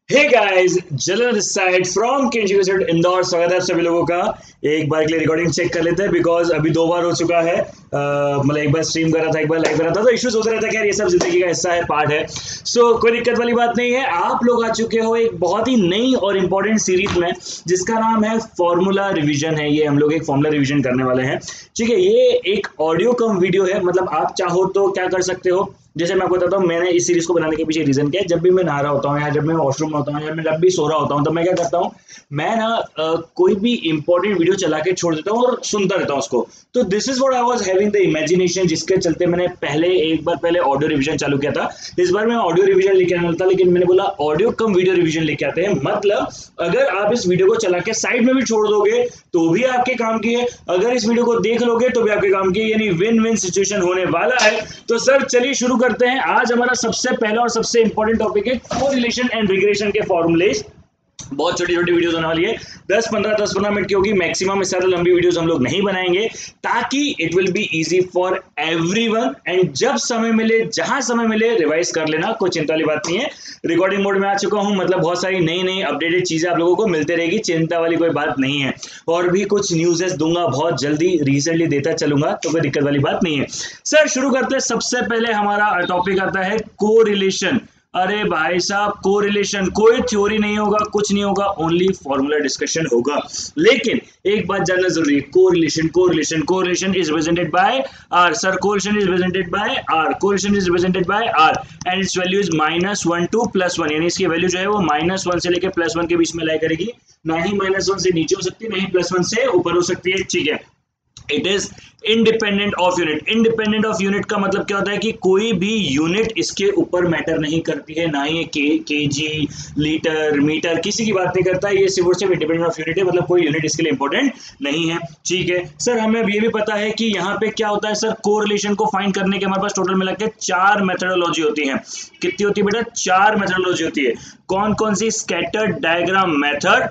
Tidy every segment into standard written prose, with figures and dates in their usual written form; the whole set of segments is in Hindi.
हे गाइस, जलन दिस साइड फ्रॉम केंद्रीय इंदौर। स्वागत है आप सभी लोगों का। एक बार के लिए रिकॉर्डिंग चेक कर लेते हैं बिकॉज अभी 2 बार हो चुका है। मतलब एक बार स्ट्रीम कर रहा था, एक बार लाइव कर रहा था, तो इश्यूज होते रहता है। खैर ये सब जिंदगी का हिस्सा है, पार्ट है। कोई दिक्कत वाली बात नहीं है। आप लोग आ चुके हो एक बहुत ही नई और इंपॉर्टेंट सीरीज में जिसका नाम है फॉर्मूला रिवीजन है। ये हम लोग एक फॉर्मूला रिवीजन करने वाले हैं। ठीक है, ये एक ऑडियो कम वीडियो है। मतलब आप चाहो तो क्या कर सकते हो, जैसे मैं आपको बताता हूँ, मैंने इस सीरीज को बनाने के पीछे रीजन क्या है। जब भी मैं नहा रहा होता हूँ या जब मैं वॉशरूम में होता हूँ या मैं जब भी सो रहा होता हूँ, तो मैं क्या करता हूँ, मैं ना कोई भी इंपॉर्टेंट वीडियो चला के छोड़ देता हूँ और सुनता रहता हूँ उसको। तो this is what I was having the imagination, जिसके चलते मैंने एक बार पहले ऑडियो रिवीजन चालू किया था। इस बार मैं ऑडियो रिवीजन लेके आना था, लेकिन मैंने बोला ऑडियो कम वीडियो रिवीजन लेके आते हैं। मतलब अगर आप इस वीडियो को चला के साइड में भी छोड़ दोगे तो भी आपके काम की है, अगर इस वीडियो को देख लोगे तो भी आपके काम की है, यानी विन विन सिचुएशन होने वाला है। तो सर चलिए शुरू करते हैं। आज हमारा सबसे पहला और सबसे इंपॉर्टेंट टॉपिक है कोरिलेशन एंड रिग्रेशन के फॉर्मूलेज। बहुत छोटी छोटी वीडियोस होने वाली है, 10-15 मिनट की होगी मैक्सिमम। इस तरह लंबी वीडियोस हम लोग नहीं बनाएंगे ताकि it will be easy for everyone. And जब समय मिले, जहां समय मिले, रिवाइज कर लेना, कोई चिंता वाली बात नहीं है। रिकॉर्डिंग मोड में आ चुका हूं, मतलब बहुत सारी नई नई अपडेटेड चीजें आप लोगों को मिलते रहेगी, चिंता वाली कोई बात नहीं है। और भी कुछ न्यूज़ेस दूंगा बहुत जल्दी, रिसेंटली देता चलूंगा, तो कोई दिक्कत वाली बात नहीं है। सर शुरू करते हैं। सबसे पहले हमारा टॉपिक आता है कोरिलेशन। अरे भाई साहब, कोरिलेशन कोई थ्योरी नहीं होगा, कुछ नहीं होगा, ओनली फॉर्मूला डिस्कशन होगा। लेकिन एक बात जानना जरूरी है, correlation correlation correlation is represented by r. Sir correlation is represented by r, correlation is represented by r and its value is -1 to +1। यानी इसकी वैल्यू जो है वो -1 से लेकर +1 के बीच में लाई करेगी। ना ही -1 से नीचे हो सकती है, ना ही +1 से ऊपर हो सकती है। ठीक है, it is independent of unit. Independent of unit का मतलब क्या होता है कि कोई भी यूनिट इसके ऊपर मैटर नहीं करती है, ना ही केजी, लीटर, मीटर, किसी की बात नहीं करता है। ये सिर्फ और सिर्फ इंडिपेंडेंट ऑफ यूनिट है, मतलब कोई यूनिट इसके लिए इंपॉर्टेंट नहीं है। ठीक है सर, हमें अब ये भी पता है कि यहाँ पे क्या होता है। सर कोरिलेशन को फाइंड करने के हमारे पास टोटल मिला के 4 मेथोडोलॉजी होती है। कितनी होती है बेटा? 4 मेथोडोलॉजी होती है। कौन कौन सी? स्कैटर्ड डायग्राम मेथड,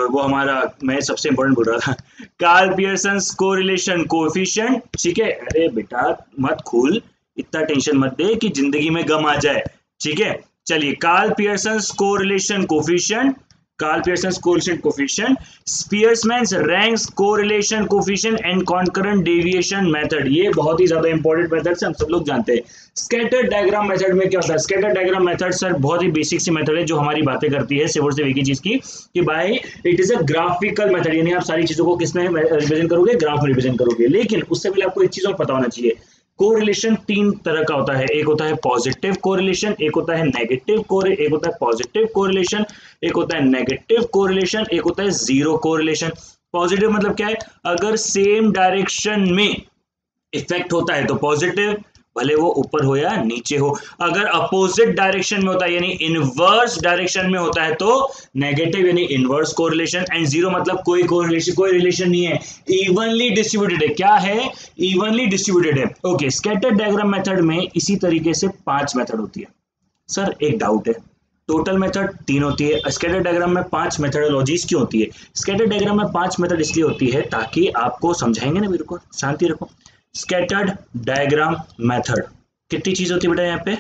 वो हमारा, मैं सबसे इंपॉर्टेंट बोल रहा था, कार्ल पियर्सन्स कोरिलेशन कोएफिशिएंट। ठीक है, अरे बेटा मत खोल, इतना टेंशन मत दे कि जिंदगी में गम आ जाए। ठीक है, चलिए, Karl Pearson's correlation coefficient, Karl Pearson's correlation coefficient, Spearman's ranks correlation coefficient and concurrent deviation method. ये बहुत ही ज्यादा इंपॉर्टेंट मेथड से हम सब लोग जानते हैं। स्कैटर्ड डायग्राम मेथड में क्या होता है? स्कैटर्ड डायग्राम मेथड सर बहुत ही बेसिक सी मेथड है जो हमारी बातें करती है सिर्फ और सिर्फ एक ही चीज की, कि भाई it is a graphical method. यानी आप सारी चीजों को किसमें रिप्रेजेंट करोगे? ग्राफ में रिप्रेजेंट करोगे। लेकिन उससे पहले आपको एक चीज और पता होना चाहिए, कोरिलेशन 3 तरह का होता है। एक होता है पॉजिटिव कोरिलेशन, एक होता है नेगेटिव एक होता है पॉजिटिव कोरिलेशन, एक होता है नेगेटिव कोरिलेशन, एक होता है जीरो कोरिलेशन। पॉजिटिव मतलब क्या है? अगर सेम डायरेक्शन में इफेक्ट होता है तो पॉजिटिव, भले वो ऊपर हो या नीचे हो। अगर अपोजिट डायरेक्शन में होता है यानी इनवर्स डायरेक्शन में होता है तो नेगेटिव यानी इनवर्स कोरिलेशन। एंड जीरो मतलब कोई कोरिलेशन, कोई रिलेशन नहीं है, इवनली डिस्ट्रीब्यूटेड है। क्या है? इवनली डिस्ट्रीब्यूटेड है। ओके, स्कैटर्ड डायग्राम मेथड में इसी तरीके से 5 मेथड होती है। सर एक डाउट है, टोटल मेथड 3 होती है, स्कैटर्ड डायग्राम में 5 मेथडोलॉजीज क्यों होती है? स्कैटर्ड डायग्राम में 5 मेथड इसलिए होती है ताकि आपको समझाएंगे ना, मेरे को शांति रखो। स्कैटर्ड डायग्राम मेथड कितनी चीज होती है बेटा?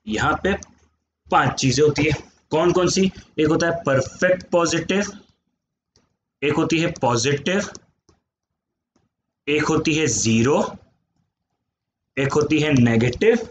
यहाँ पे 5 चीजें होती है। कौन कौन सी? एक होता है परफेक्ट पॉजिटिव, एक होती है पॉजिटिव, एक होती है जीरो, एक होती है नेगेटिव,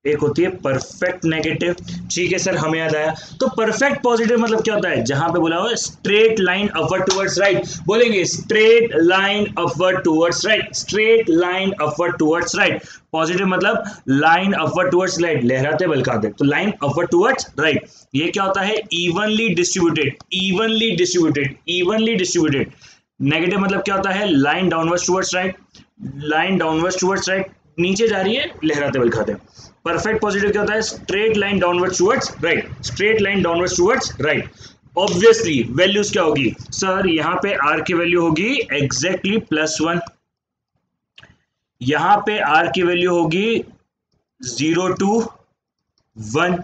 एक होती है परफेक्ट नेगेटिव। ठीक है सर, हमें याद आया। तो परफेक्ट पॉजिटिव मतलब क्या होता है? जहां पे बोला हो straight line upward towards right, बोलेंगे straight line upward towards right, straight line upward towards right. Positive मतलब लाइन अपवर्ड टुवर्ड्स राइट, लहराते बलकाते, तो लाइन अपवर्ड टुवर्ड्स राइट। ये क्या होता है? Evenly distributed, evenly distributed, evenly distributed. Negative मतलब क्या होता है? Line downwards towards right, line downwards towards right, नीचे जा रही है लहराते बलखाते। परफेक्ट पॉजिटिव क्या होता है? Straight line downwards towards right, straight line downwards towards right. Obviously values क्या होगी? सर यहाँ पे आर की वैल्यू होगी एग्जैक्टली +1, यहां पे आर की वैल्यू होगी 0 to 1,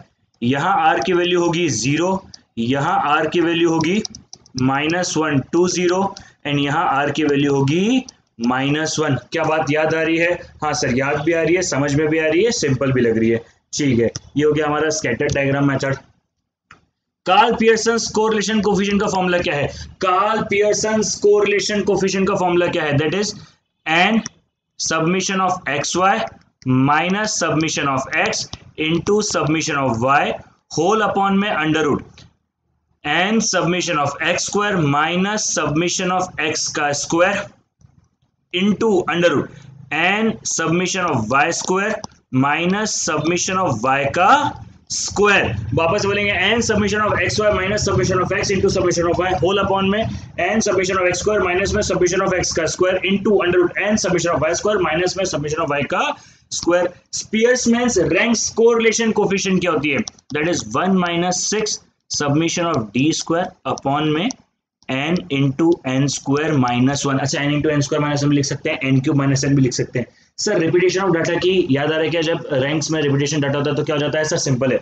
यहां आर की वैल्यू होगी 0, यहां आर की वैल्यू होगी -1 to 0 एंड यहां आर की वैल्यू होगी -1। क्या बात याद आ रही है? हाँ सर, याद भी आ रही है, समझ में भी आ रही है, सिंपल भी लग रही है। ठीक है, ये हो गया हमारा scattered diagram method. Karl Pearson's correlation coefficient का फॉर्मूला क्या है? कार्ल पियर्सन्स कोरिलेशन कोफिशिएंट का फॉर्मूला क्या है? That is N summation of X Y minus summation of X into summation of Y whole upon में under root N summation of X square minus summation of X का square into under root N summation of Y square minus summation of Y का स्क्वायर। वापस बोलेंगे N summation of X Y minus summation of X into summation of Y whole upon में N summation of X square minus में सबमिशन ऑफ एक्स का square into under root N summation of Y square minus में सबमिशन ऑफ वाई का square. Spearman's ranks correlation coefficient क्या होती है? That is 1 minus 6 summation of D square upon में N into N square minus 1। अच्छा, N into N square minus 1 भी लिख सकते हैं, एन क्यूब माइनस एन भी लिख सकते हैं। सर रिपीटेशन ऑफ डाटा की याद आ रहा है क्या? जब रैंक्स में रिपीटेशन डाटा होता है तो क्या हो जाता है? सर सिंपल है,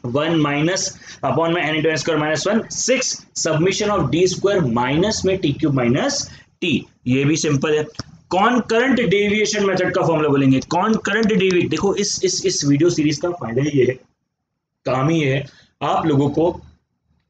1 माइनस अपॉन में N into N square minus 1 6 summation of D square minus में टी क्यूब माइनस टी। ये भी सिंपल है। कॉनकरेंट डेविएशन मेथड का फॉर्मूला बोलेंगे। कॉनकरेंट डेविएशन, देखो इस वीडियो सीरीज का फायदा ही ये है, काम ही ये है आप लोगों को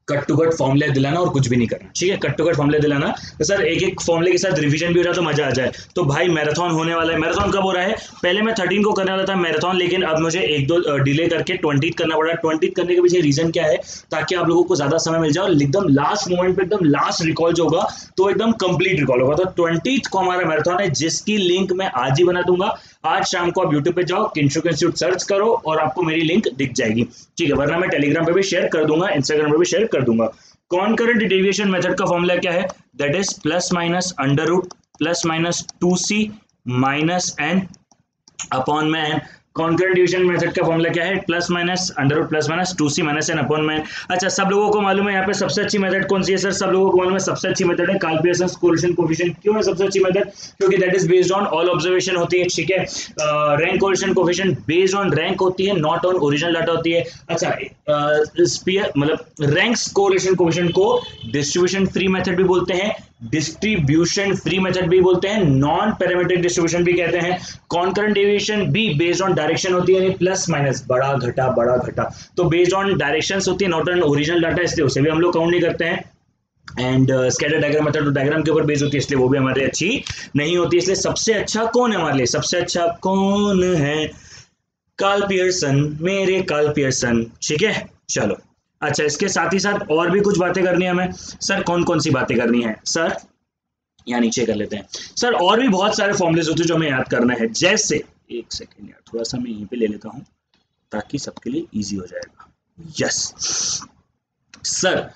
कट टू कट फॉर्मूले दिलाना और कुछ भी नहीं करना। ठीक है, कट टू कट फॉर्मूले दिलाना तो सर एक एक फॉर्मूले के साथ रिवीजन भी हो जाए तो मजा आ जाए। तो भाई मैराथन होने वाला है। मैराथन कब हो रहा है? पहले मैं 13 को करने वाला था मैराथन, लेकिन अब मुझे एक दो डिले करके 20 करना पड़ा। 20 करने के पीछे रीजन क्या है? ताकि आप लोगों को ज्यादा समय मिल जाए और एकदम लास्ट मोमेंट पे एकदम लास्ट रिकॉल जो होगा तो एकदम कंप्लीट रिकॉल होगा। तो 20 को हमारा मैराथन है, जिसकी लिंक मैं आज ही बना दूंगा। आज शाम को आप यूट्यूब पे जाओ, किंशुक इंस्टीट्यूट सर्च करो और आपको मेरी लिंक दिख जाएगी। ठीक है, वरना मैं टेलीग्राम पे भी शेयर कर दूंगा, इंस्टाग्राम पे भी शेयर कर दूंगा। कॉनकरेंट डेविएशन मेथड का फॉर्मूला क्या है? That is plus minus under root plus minus 2c minus n upon में n। कॉनकरेंट डिवीजन मेथड का फॉर्मूला क्या है? Plus minus under root plus minus 2c minus n upon में n। अच्छा, सब लोगों को मालूम है यहाँ पे सबसे अच्छी मेथड कौन सी है? सर सब लोगों को मालूम है सबसे अच्छी मेथड है कार्ल पियर्सन्स कोरिलेशन कोफिशिएंट। क्यों है सबसे अच्छी मेथड? क्योंकि that is based on all observation होती है। ठीक है, rank correlation coefficient based on rank होती है, नॉट ऑन ओरिजिनल डाटा होती है। अच्छा, स्पीयर मतलब रैंक्स कोरिलेशन कोफिशिएंट को डिस्ट्रीब्यूशन फ्री मेथड भी बोलते हैं, डिस्ट्रीब्यूशन फ्री मेथड भी बोलते हैं, नॉन पैरामीट्रिक डिस्ट्रीब्यूशन भी कहते हैं। कॉनकरेंट डेविएशन भी बेस्ड ऑन डायरेक्शन होती है, प्लस माइनस बड़ा घटा तो बेस्ड ऑन डायरेक्शंस होती है, नॉट ऑन ओरिजिनल डाटा, इसलिए उसे भी हम लोग काउंट नहीं करते हैं। एंड स्कैटर डायग्राम मेथड तो डायग्राम के ऊपर बेस्ड होती है, इसलिए वो भी हमारे अच्छी नहीं होती। इसलिए सबसे अच्छा कौन है हमारे लिए? सबसे अच्छा कौन है? कार्ल पियर्सन, मेरे कार्ल पियर्सन। ठीक है, चलो। अच्छा, इसके साथ ही साथ और भी कुछ बातें करनी है हमें। सर कौन कौन सी बातें करनी है? सर यहाँ नीचे कर लेते हैं। सर और भी बहुत सारे फॉर्मूलेज होते हैं जो हमें याद करना है, जैसे एक सेकेंड यार, थोड़ा सा मैं यहीं पे ले लेता हूँ ताकि सबके लिए इजी हो जाएगा। Yes sir,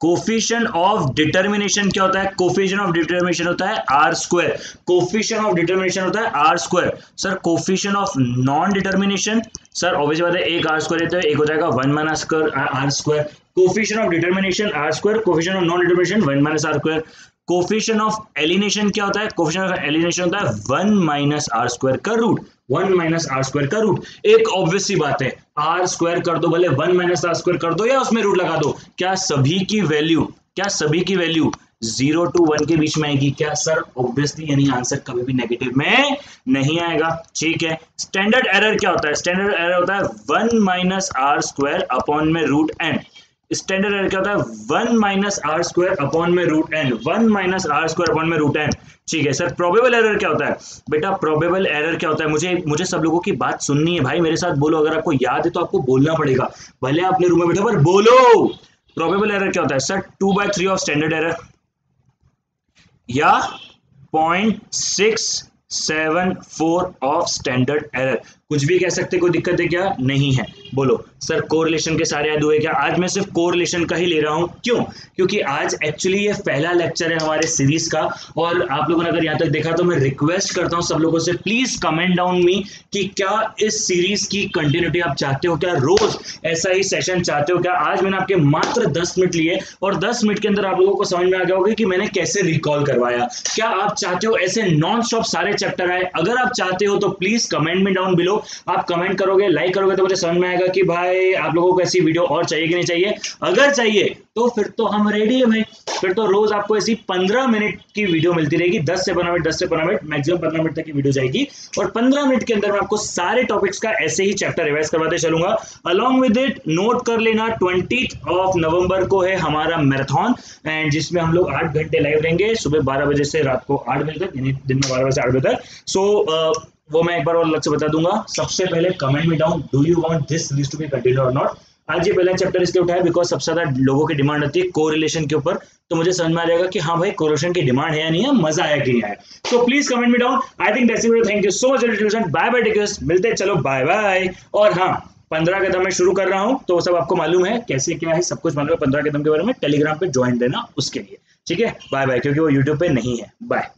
coefficient of determination क्या होता है? कोफिशिएंट ऑफ डिटर्मिनेशन होता है R square. Coefficient of determination होता है R square. Sir coefficient of non determination, sir obviously बात है एक आर स्क्वायर है तो एक हो जाएगा 1 minus R square. Coefficient of determination R square, coefficient of non determination 1 minus R square. Coefficient of alienation क्या होता है? कोफिशिएंट ऑफ एलिनेशन होता है 1 माइनस आर स्क्वायर का रूट, 1 माइनस आर स्क्वायर का रूट। एक ऑब्वियस सी बात है, आर स्क्वायर कर दो, भले 1 माइनस आर स्क्वायर कर दो या उसमें रूट लगा दो, क्या सभी की वैल्यू 0 to 1 के बीच में आएगी? क्या सर? ऑब्वियसली, यानी आंसर कभी भी नेगेटिव में नहीं आएगा। ठीक है, स्टैंडर्ड एरर क्या होता है? स्टैंडर्ड एरर होता है 1 माइनस आर स्क्वायर अपॉन में रूट एन। स्टैंडर्ड एरर क्या होता है? 1 माइनस आर स्क्वायर अपॉन में root N, 1 minus R square upon में रूट एन। ठीक है सर, प्रोबेबल एरर क्या होता है? बेटा प्रोबेबल एरर क्या होता है? मुझे सब लोगों की बात सुननी है भाई, मेरे साथ बोलो। अगर आपको याद है तो आपको बोलना पड़ेगा, भले अपने रूम में बैठो पर बोलो। प्रोबेबल एरर क्या होता है? सर 2/3 ऑफ स्टैंडर्ड एरर या 0.674 ऑफ स्टैंडर्ड एरर, कुछ भी कह सकते, कोई दिक्कत है क्या? नहीं है। बोलो सर कोरिलेशन के सारे याद हुए क्या? आज मैं सिर्फ कोरिलेशन का ही ले रहा हूं। क्यों? क्योंकि आज एक्चुअली ये पहला लेक्चर है हमारे सीरीज का, और आप लोगों ने अगर यहाँ तक देखा तो मैं रिक्वेस्ट करता हूं सब लोगों से, प्लीज कमेंट डाउन मी कि क्या इस सीरीज की कंटिन्यूटी आप चाहते हो, क्या रोज ऐसा ही सेशन चाहते हो क्या? आज मैंने आपके मात्र 10 मिनट लिए और 10 मिनट के अंदर आप लोगों को समझ में आ गया होगा कि मैंने कैसे रिकॉल करवाया। क्या आप चाहते हो ऐसे नॉन स्टॉप सारे चैप्टर आए? अगर आप चाहते हो तो प्लीज कमेंट में डाउन बिलो, आप कमेंट करोगे, लाइक करोगे तो मुझे समझ में आएगा आएगा कि भाई आप लोगों को ऐसी वीडियो और चाहिए कि नहीं चाहिए। अगर चाहिए तो फिर तो हम रेडी है भाई, फिर तो रोज आपको ऐसी 15 मिनट की वीडियो मिलती रहेगी, 10 से 15 मिनट, 10 से 15 मिनट, मैक्सिमम 15 मिनट तक की वीडियो जाएगी और 15 मिनट के अंदर मैं आपको सारे टॉपिक्स का ऐसे ही चैप्टर रिवाइज करवाते चलूंगा। अलॉन्ग विद इट नोट कर लेना 20 नवंबर को है हमारा मैराथन, एंड जिसमें हम लोग 8 घंटे लाइव रहेंगे, सुबह 12 बजे से रात को 8 बजे तक, यानी दिन में 12 बजे से 8 बजे तक। सो वो मैं एक बार और अलग से बता दूंगा। सबसे पहले कमेंट में down, do you want this series to be continue और नॉट। आज ये पहला चैप्टर इसलिए उठाया बिकॉज सबसे ज्यादा लोगों की डिमांड आती है कोरिलेशन के ऊपर, तो मुझे समझ में आ जाएगा कि हाँ भाई कोरिलेशन की डिमांड है या नहीं है, मजा आया कि नहीं आया। सो प्लीज कमेंट में down. I think that's it, thank you so much, bye bye, take care, मिलते हैं, चलो बाय बाय। और हाँ, 15 कदम मैं शुरू कर रहा हूँ, तो सब आपको मालूम है कैसे क्या है, सब कुछ मालूम है 15 कदम के बारे में, टेलीग्राम पे ज्वाइन देना उसके लिए, ठीक है। बाय बाय, क्योंकि वो यूट्यूब पे नहीं है। बाय।